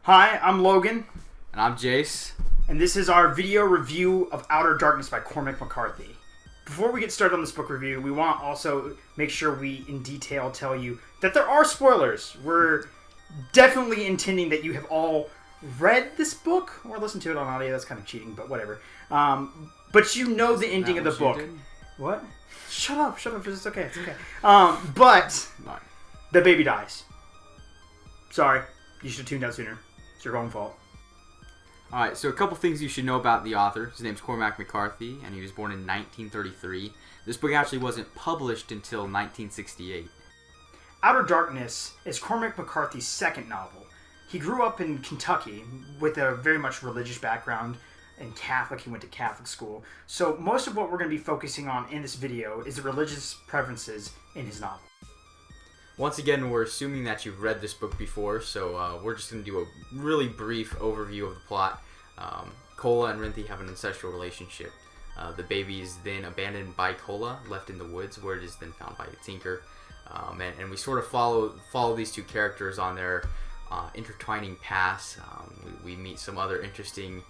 Hi, I'm Logan. And I'm Jayce. And this is our video review of Outer Darkness by Cormac McCarthy. Before we get started on this book review, we want to also make sure we in detail tell you that there are spoilers. We're definitely intending that you have all read this book or listened to it on audio. That's kind of cheating, but whatever. But you know the ending of the book. What? Shut up. It's okay. But the baby dies. Sorry. You should have tuned out sooner. It's your own fault. Alright, so a couple things you should know about the author. His name's Cormac McCarthy, and he was born in 1933. This book actually wasn't published until 1968. Outer Darkness is Cormac McCarthy's second novel. He grew up in Kentucky with a very much religious background and Catholic. He went to Catholic school. So most of what we're going to be focusing on in this video is the religious preferences in his novel. Once again, we're assuming that you've read this book before, so we're just going to do a really brief overview of the plot. Cola and Rinthi have an incestual relationship. The baby is then abandoned by Cola, left in the woods, where it is then found by a tinker. And we sort of follow these two characters on their intertwining paths. We meet some other interesting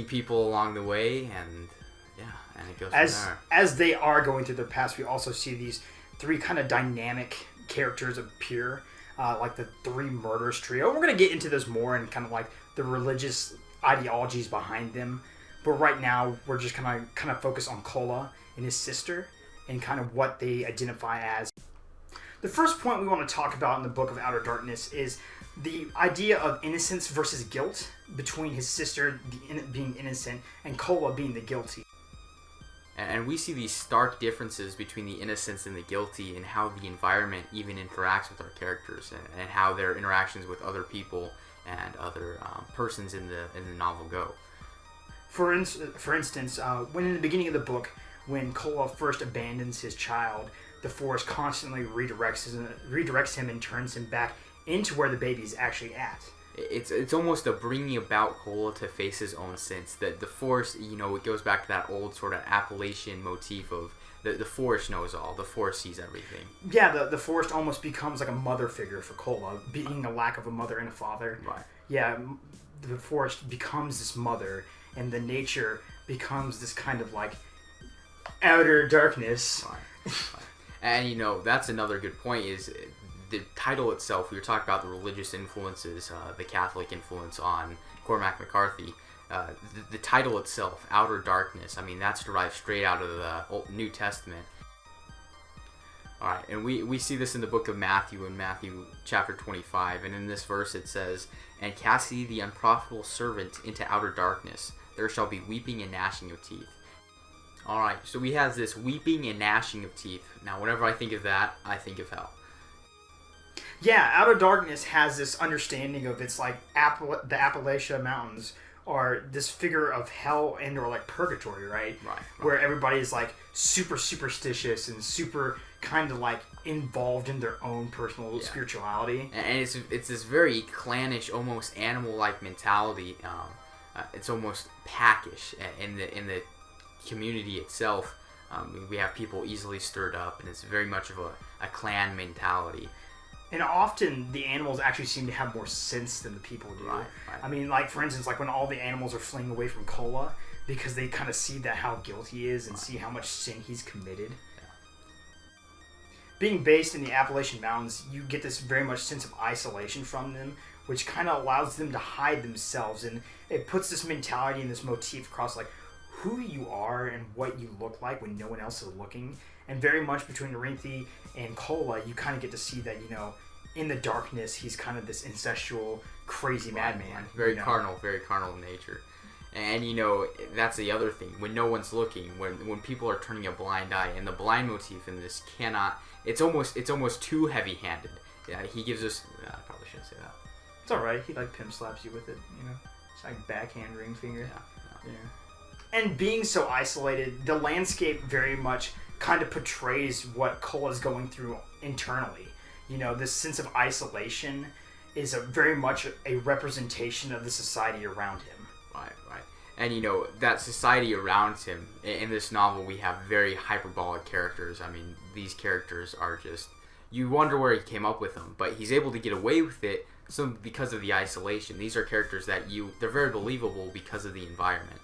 people along the way, and it goes from there. As they are going through their past, we also see these three kind of dynamic characters appear, like the three murderers trio. We're going to get into this more and kind of like the religious ideologies behind them. But right now, we're just kind of focus on Cola and his sister and kind of what they identify as. The first point we want to talk about in the book of Outer Darkness is the idea of innocence versus guilt between his sister being innocent and Cola being the guilty. And we see these stark differences between the innocents and the guilty and how the environment even interacts with our characters and how their interactions with other people and other persons in the novel go. For instance, when in the beginning of the book, when Cola first abandons his child, the forest constantly redirects him and turns him back into where the baby's actually at. It's almost a bringing about Cola to face his own sins. That the forest, it goes back to that old sort of Appalachian motif of the forest knows all, the forest sees everything. Yeah, the forest almost becomes like a mother figure for Cola, being a lack of a mother and a father. Right. Yeah, the forest becomes this mother, and the nature becomes this kind of like outer darkness. Right. And that's another good point is the title itself. We were talking about the religious influences, the Catholic influence on Cormac McCarthy. The title itself, Outer Darkness, that's derived straight out of the New Testament. Alright, and we see this in the book of Matthew, in Matthew chapter 25, and in this verse it says, "And cast ye the unprofitable servant into outer darkness, there shall be weeping and gnashing of teeth." Alright, so we have this weeping and gnashing of teeth. Now, whenever I think of that, I think of hell. Yeah, Outer Darkness has this understanding of it's like the Appalachian Mountains are this figure of hell and or like purgatory, right? Right. Where everybody is like super superstitious and super kind of like involved in their own personal spirituality. And it's this very clannish, almost animal-like mentality. It's almost packish in the community itself. We have people easily stirred up, and it's very much of a clan mentality. And often the animals actually seem to have more sense than the people do. Right. Like for instance, like when all the animals are fleeing away from Cola because they kind of see that how guilty he is and see how much sin he's committed. Yeah. Being based in the Appalachian Mountains, you get this very much sense of isolation from them, which kind of allows them to hide themselves, and it puts this mentality and this motif across like who you are and what you look like when no one else is looking. And very much between Rinthi and Cola, you kind of get to see that, in the darkness, he's kind of this incestual, crazy madman. Very carnal in nature. And, that's the other thing. When no one's looking, when people are turning a blind eye, and the blind motif in this it's almost too heavy-handed. Yeah, he gives us, I probably shouldn't say that. It's alright, he like pimp slaps you with it, It's like backhand ring finger. Yeah. And being so isolated, the landscape very much kind of portrays what Cola's going through internally. This sense of isolation is very much a representation of the society around him. Right. And that society around him, in this novel we have very hyperbolic characters. These characters are just, you wonder where he came up with them, but he's able to get away with it because of the isolation. These are characters that they're very believable because of the environment.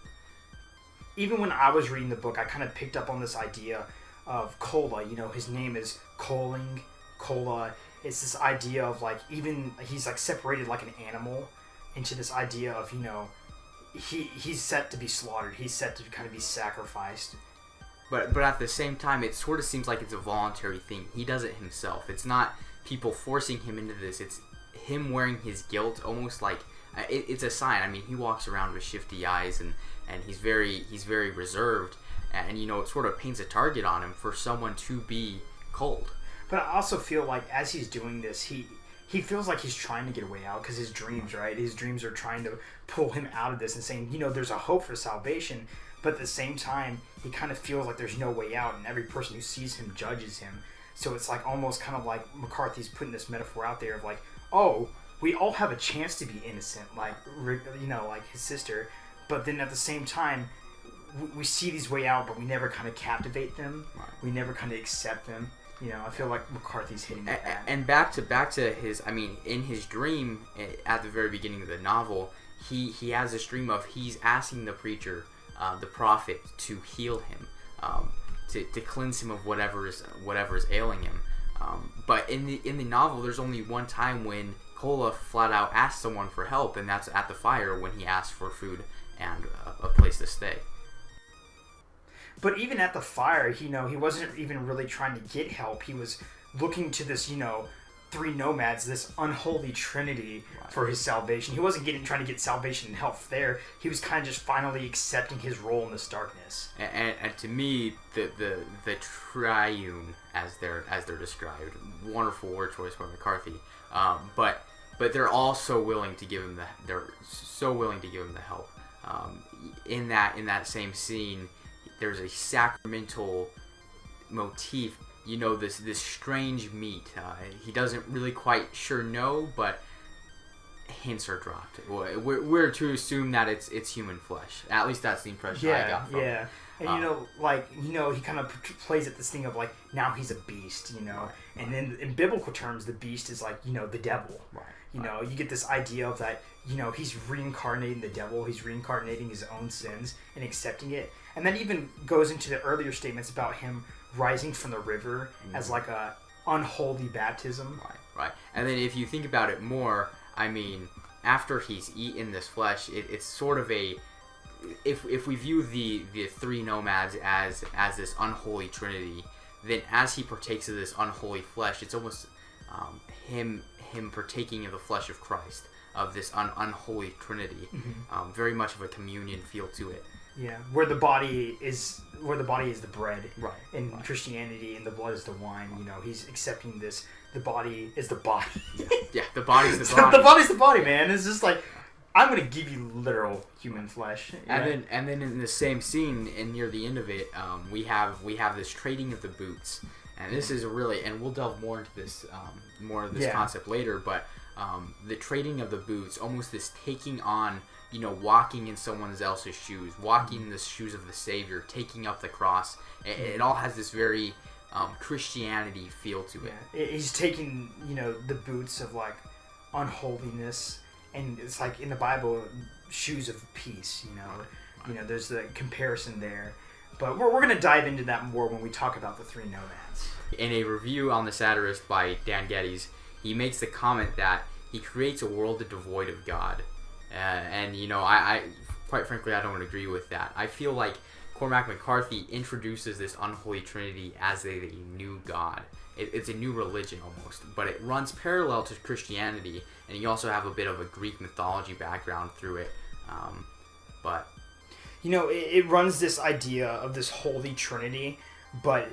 Even when I was reading the book, I kind of picked up on this idea of Cola. His name is Coling, Cola. It's this idea of like, even he's like separated like an animal into this idea of, he's set to be slaughtered. He's set to kind of be sacrificed. But at the same time, it sort of seems like it's a voluntary thing. He does it himself. It's not people forcing him into this. It's him wearing his guilt, almost like it's a sign. I mean, he walks around with shifty eyes, and he's very reserved, and it sort of paints a target on him for someone to be cold. But I also feel like as he's doing this, he feels like he's trying to get a way out, because his dreams, right? His dreams are trying to pull him out of this and saying, there's a hope for salvation. But at the same time, he kind of feels like there's no way out, and every person who sees him judges him. So it's like almost kind of like McCarthy's putting this metaphor out there of like, oh, we all have a chance to be innocent, like like his sister. But then at the same time, we see these way out, but we never kind of captivate them. Right. We never kind of accept them. I feel like McCarthy's hitting that. And back to his, in his dream at the very beginning of the novel, he has this dream of he's asking the preacher, the prophet, to heal him, to cleanse him of whatever is ailing him. But in the novel, there's only one time when Cola flat out asks someone for help, and that's at the fire when he asks for food and a place to stay. But even at the fire, he wasn't even really trying to get help. He was looking to this, three nomads, this unholy trinity, right, for his salvation. He wasn't trying to get salvation and help there. He was kind of just finally accepting his role in this darkness. And to me, the triune, as they're described, wonderful word choice by McCarthy. But they're all so willing to give him the help. In that same scene, there's a sacramental motif. This strange meat. He doesn't really quite sure know, but hints are dropped. We're to assume that it's human flesh. At least that's the impression I got from it. And he kind of plays at this thing of like, now he's a beast, Right. And then in biblical terms, the beast is like, the devil. Right. You get this idea of that, he's reincarnating the devil, he's reincarnating his own sins and accepting it. And that even goes into the earlier statements about him rising from the river as like a unholy baptism. Right. And then if you think about it more, after he's eaten this flesh, it's sort of a, if we view the three nomads as this unholy trinity, then as he partakes of this unholy flesh, it's almost him partaking of the flesh of Christ, of this unholy trinity. Mm-hmm. Very much of a communion feel to it. Yeah, where the body is the bread, right? In Christianity, and the blood is the wine. He's accepting this. The body is the body. Yeah, the body's the body. The body's the body, man. It's just like, I'm gonna give you literal human flesh. And then in the same scene, and near the end of it, we have this trading of the boots, and this is really, and we'll delve more into this concept later, but the trading of the boots, almost this taking on, walking in someone else's shoes, walking in the shoes of the Savior, taking up the cross. It all has this very Christianity feel to it. Yeah. He's taking, the boots of like unholiness, and it's like in the Bible, shoes of peace. There's the comparison there. But we're going to dive into that more when we talk about the three nomads. In a review on The Satirist by Dan Geddes, he makes the comment that he creates a world devoid of God. And I quite frankly, I don't agree with that. I feel like Cormac McCarthy introduces this unholy trinity as a new God. It's a new religion almost, but it runs parallel to Christianity, and you also have a bit of a Greek mythology background through it. But it runs this idea of this holy trinity, but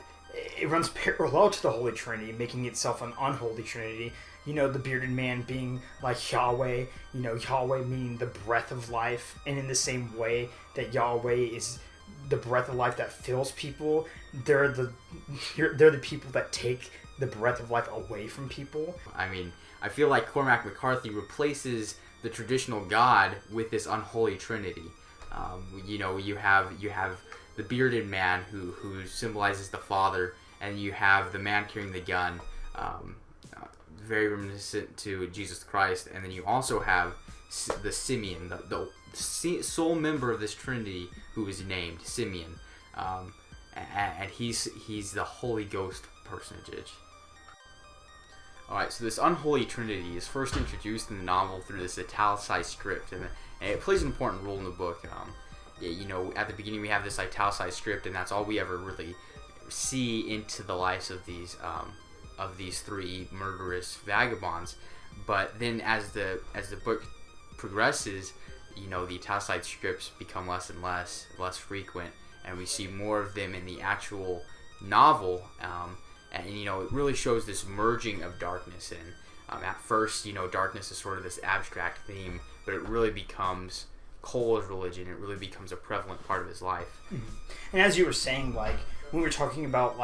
it runs parallel to the Holy Trinity, making itself an unholy trinity. The bearded man being like Yahweh, Yahweh meaning the breath of life, and in the same way that Yahweh is the breath of life that fills people, they're the people that take the breath of life away from people. I feel like Cormac McCarthy replaces the traditional God with this unholy trinity. You have the bearded man who symbolizes the Father, and you have the man carrying the gun, um, very reminiscent to Jesus Christ. And then you also have the Simeon, the sole member of this Trinity who is named Simeon, and he's the Holy Ghost personage. Alright, so this unholy trinity is first introduced in the novel through this italicized script, and it plays an important role in the book. At the beginning we have this italicized script, and that's all we ever really see into the lives of these three murderous vagabonds. But then as the book progresses, the italicized scripts become less and less frequent, and we see more of them in the actual novel. And it really shows this merging of darkness. And at first, darkness is sort of this abstract theme, but it really becomes Cola's religion. It really becomes a prevalent part of his life. Mm-hmm. And as you were saying, like when we were talking about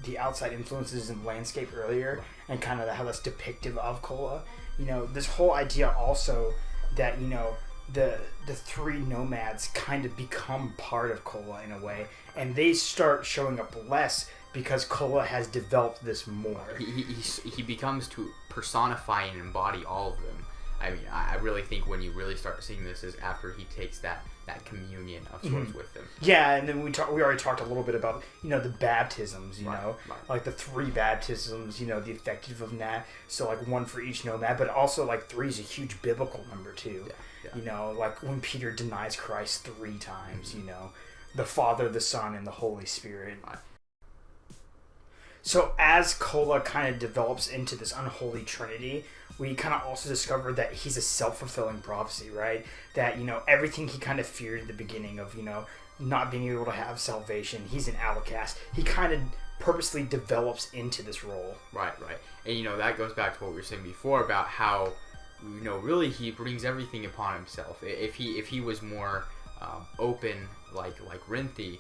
the outside influences in landscape earlier, and kind of how that's depictive of Cola, this whole idea also that the three nomads kind of become part of Cola in a way, and they start showing up less because Cola has developed this more. He becomes to personify and embody all of them. I mean, I really think when you really start seeing this is after he takes that communion of sorts with them. Yeah, and then we already talked a little bit about the baptisms, right. Like the three baptisms, the effective of that. So like one for each nomad, but also like 3 is a huge biblical number too. Yeah. Like when Peter denies Christ 3 times, the Father, the Son, and the Holy Spirit. Right. So as Cola kind of develops into this unholy trinity, we kind of also discover that he's a self-fulfilling prophecy, right? That, everything he kind of feared at the beginning of, not being able to have salvation, he's an outcast. He kind of purposely develops into this role. Right. And, that goes back to what we were saying before about how, really he brings everything upon himself. If he was more open like Renthi,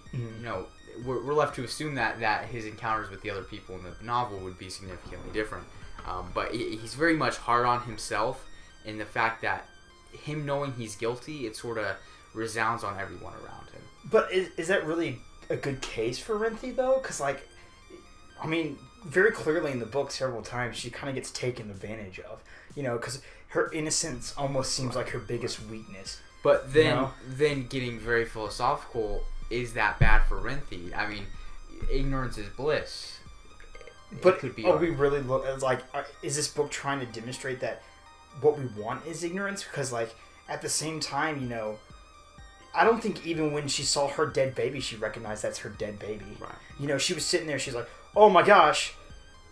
we're left to assume that his encounters with the other people in the novel would be significantly different. But he's very much hard on himself in the fact that him knowing he's guilty, it sort of resounds on everyone around him. But is that really a good case for Renthi, though? Because, very clearly in the book several times, she kind of gets taken advantage of. Because her innocence almost seems like her biggest weakness. But then getting very philosophical, is that bad for Renthi? I mean, ignorance is bliss. But we really look is this book trying to demonstrate that what we want is ignorance? Because at the same time, I don't think even when she saw her dead baby, she recognized that's her dead baby. Right. She was sitting there, she's like, oh my gosh,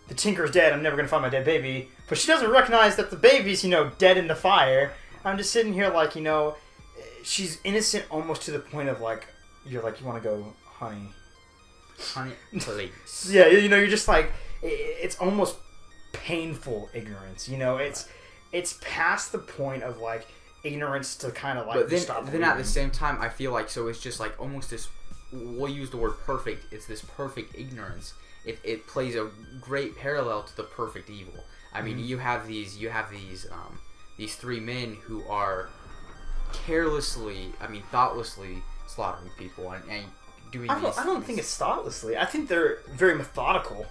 the Tinker's dead, I'm never going to find my dead baby. But she doesn't recognize that the baby's, dead in the fire. I'm just sitting here she's innocent almost to the point of you're you want to go, honey, please. Yeah, you're just it's almost painful ignorance. It's past the point of ignorance to kind of But then, stop. Then at the same time, I feel so it's just almost this. We'll use the word perfect. It's this perfect ignorance. It plays a great parallel to the perfect evil. I mean, you have these 3 men who are carelessly, thoughtlessly slaughtering people and doing these. I don't think it's thoughtlessly. I think they're very methodical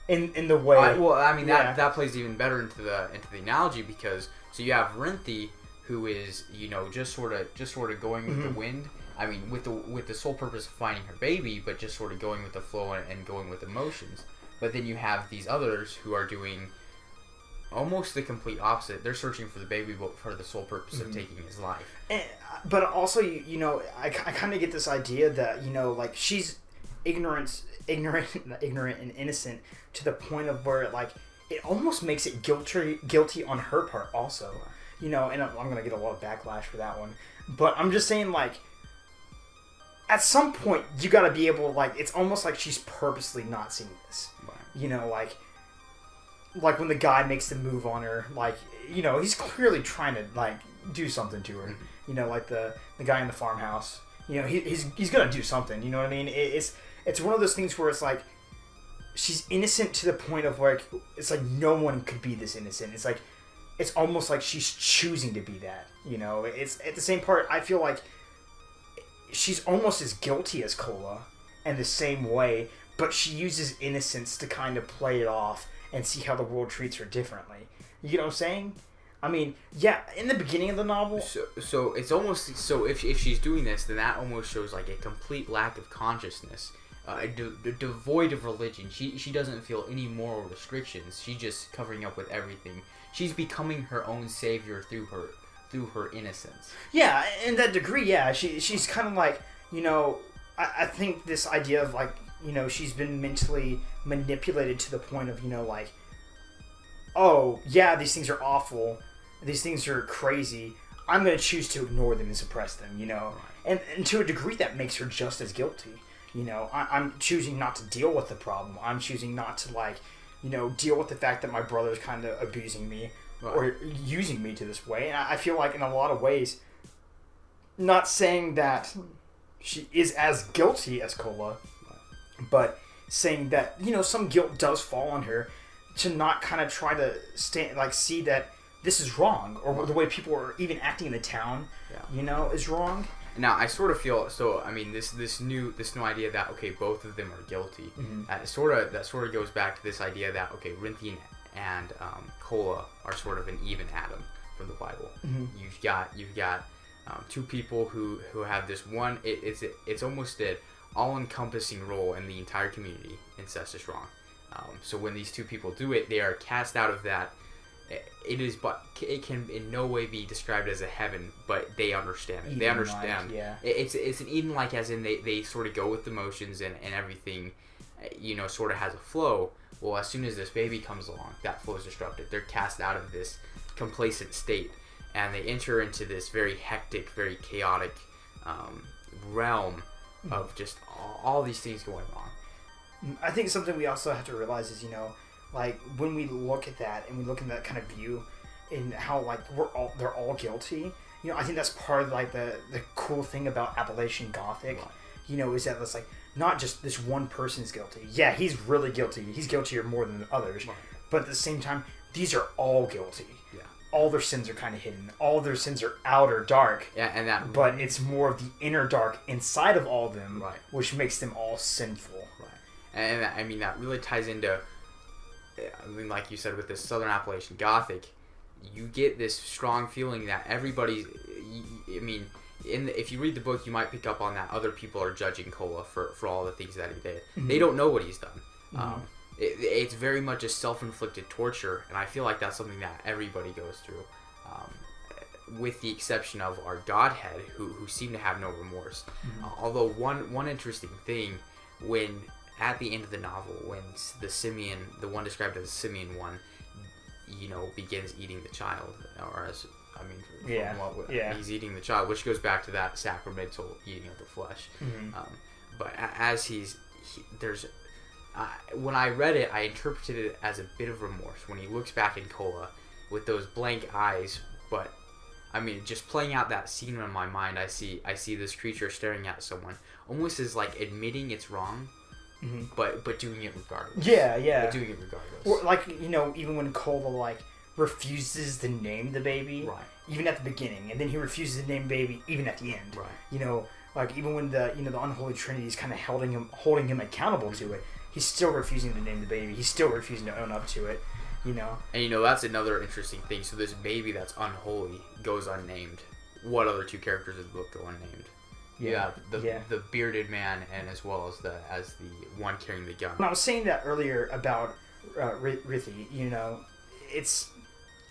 in the way. That plays even better into the analogy, because so you have Renthi, who is just sort of going with the wind. I mean, with the sole purpose of finding her baby, but just sort of going with the flow and going with emotions. But then you have these others who are doing almost the complete opposite. They're searching for the baby, but for the sole purpose of taking his life. But also, I kind of get this idea that she's ignorant and innocent to the point of where it almost makes it guilty on her part also. And I'm gonna get a lot of backlash for that one. But I'm just saying at some point you gotta be able it's almost like she's purposely not seeing this. Right. When the guy makes the move on her, he's clearly trying to do something to her. The guy in the farmhouse. He's gonna do something. You know what I mean? It's one of those things where it's she's innocent to the point of it's no one could be this innocent. It's almost like she's choosing to be that. It's at the same part. I feel she's almost as guilty as Cola in the same way, but she uses innocence to kind of play it off and see how the world treats her differently. You know what I'm saying? I mean, yeah, in the beginning of the novel... So it's almost... So if she's doing this, then that almost shows like a complete lack of consciousness. Devoid of religion. She doesn't feel any moral restrictions. She's just covering up with everything. She's becoming her own savior through her innocence. Yeah, in that degree, yeah. She's kind of like, you know... I think this idea of, like, you know, she's been mentally manipulated to the point of, you know, like... Oh, yeah, these things are awful. These things are crazy. I'm going to choose to ignore them and suppress them, you know? And to a degree, that makes her just as guilty. You know, I'm choosing not to deal with the problem. I'm choosing not to, like, you know, deal with the fact that my brother's kind of abusing me or using me to this way. And I feel like in a lot of ways, not saying that she is as guilty as Cola, but saying that, you know, some guilt does fall on her to not kind of try to see that this is wrong, or the way people are even acting in the town, you know, is wrong. Now, I sort of feel so. I mean, this new idea that okay, both of them are guilty. That sort of goes back to this idea that okay, Rinthi and Kola are sort of an even Adam from the Bible. You've got two people who have this one. It's almost an all-encompassing role in the entire community. Incest is wrong. So when these two people do it, they are cast out of that. It can in no way be described as a heaven, but they understand it. They understand. It's an Eden-like, as in they sort of go with the motions and everything, you know, sort of has a flow. Well, as soon as this baby comes along, that flow is disrupted. They're cast out of this complacent state, and they enter into this very hectic, very chaotic realm of just all these things going on. I think something we also have to realize is, you know, like, when we look at that and we look in that kind of view in how, like, they're all guilty, you know, I think that's part of, like, the cool thing about Appalachian Gothic, you know, is that it's, like, not just this one person's guilty. Yeah, he's really guilty. He's guiltier more than others. But at the same time, these are all guilty. All their sins are kind of hidden. All their sins are out or dark. But it's more of the inner dark inside of all of them, which makes them all sinful. And I mean, that really ties into... I mean, like you said, with this Southern Appalachian Gothic, you get this strong feeling that everybody's... I mean, if you read the book, you might pick up on that other people are judging Kola for all the things that he did. They don't know what he's done. It's very much a self-inflicted torture, and I feel like that's something that everybody goes through, with the exception of our Godhead, who seem to have no remorse. Although one interesting thing, when... at the end of the novel, when the simian, the one described as the simian one, you know, begins eating the child, or as, I mean, he's eating the child, which goes back to that sacramental eating of the flesh. But as when I read it, I interpreted it as a bit of remorse when he looks back in Kola with those blank eyes. But I mean, just playing out that scene in my mind, I see this creature staring at someone, almost as like admitting it's wrong. But doing it regardless. But doing it regardless. Or, like, you know, even when Kola, like, refuses to name the baby, even at the beginning, and then he refuses to name baby even at the end. You know, like, even when the unholy trinity is kind of holding him accountable to it, he's still refusing to name the baby. He's still refusing to own up to it. You know. And you know, that's another interesting thing. So this baby that's unholy goes unnamed. What other two characters of the book go unnamed? The bearded man, and as well as the one carrying the gun. When I was saying that earlier about Rinthi, you know, it's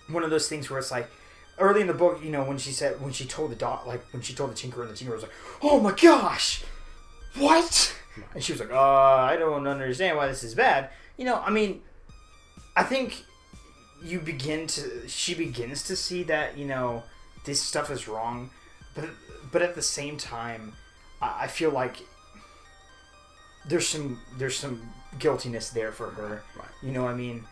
one of those things where it's like, early in the book, you know, when she told the tinkerer, and the tinkerer was like, "Oh my gosh, what?" And she was like, I don't understand why this is bad. You know, I mean, I think she begins to see that, you know, this stuff is wrong, but at the same time, I feel like there's some guiltiness there for her. You know what I mean?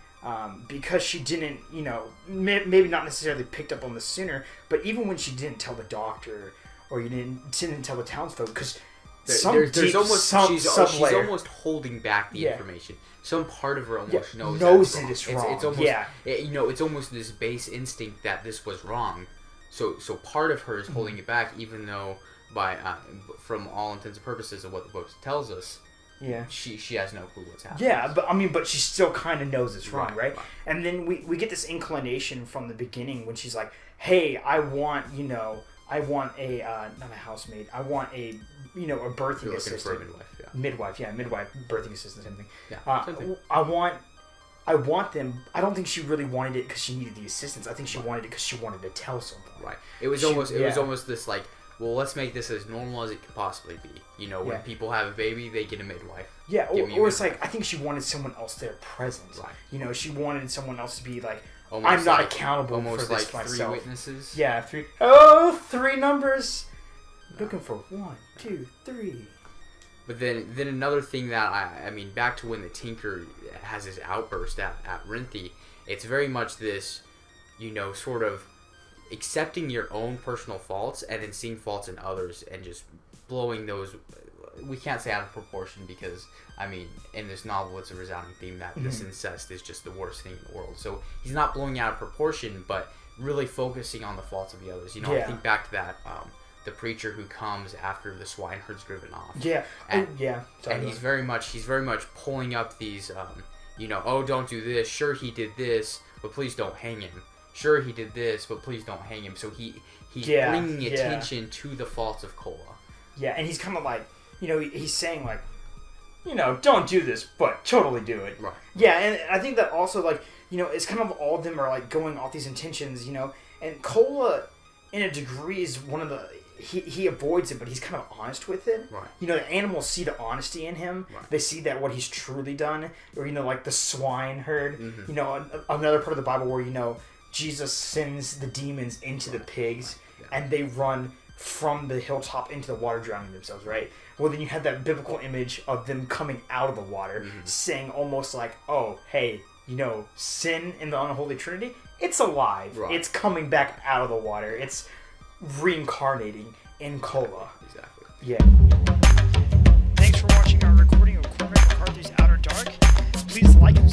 Because she didn't, you know, maybe not necessarily picked up on this sooner, but even when she didn't tell the doctor, or you didn't tell the townsfolk, because she's almost holding back the information. Some part of her almost knows that it's wrong. It's almost, you know, it's almost this base instinct that this was wrong. So part of her is holding it back, even though from all intents and purposes of what the book tells us, Yeah. She has no clue what's happening. Yeah, but she still kind of knows it's wrong, right? Right. And then we get this inclination from the beginning when she's like, "Hey, I want a not a housemaid. I want a a birthing You're assistant, looking for a midwife, yeah. midwife, birthing assistant, same thing. Yeah, same thing. I want them. I don't think she really wanted it because she needed the assistance. I think she wanted it because she wanted to tell someone. Right. It was almost this like, well, let's make this as normal as it could possibly be. When people have a baby, they get a midwife. Yeah, or it's like, I think she wanted someone else there present. Right. She wanted someone else to be like, almost I'm not accountable for this like myself. 3 witnesses. Yeah, 3. Oh, 3 numbers. No. Looking for 1, 2, 3. But then another thing that I mean, back to when the Tinker has his outburst at Renthi, it's very much this, sort of accepting your own personal faults and then seeing faults in others and just blowing those. We can't say out of proportion because, I mean, in this novel it's a resounding theme that this incest is just the worst thing in the world. So he's not blowing out of proportion, but really focusing on the faults of the others. I think back to that, the preacher who comes after the swineherd's driven off. Yeah. And he's very much pulling up these, oh, don't do this. Sure, he did this, but please don't hang him. Sure, he did this, but please don't hang him. So he's bringing attention to the faults of Kola. Yeah, and he's kind of like, he's saying like, don't do this, but totally do it. Right. Yeah, and I think that also like, it's kind of all of them are like going off these intentions, and Kola, in a degree, is one of the. He avoids it, but he's kind of honest with it. Right. The animals see the honesty in him. Right. They see that what he's truly done. Or, like the swineherd. Mm-hmm. Another part of the Bible where, Jesus sends the demons into the pigs, and they run from the hilltop into the water, drowning themselves, right? Well, then you have that biblical image of them coming out of the water, saying almost like, oh, hey, sin in the unholy trinity, it's alive. Right. It's coming back out of the water. It's reincarnating in Kola. Exactly. Yeah. Thanks for watching our recording of Cormac McCarthy's Outer Dark. Please like and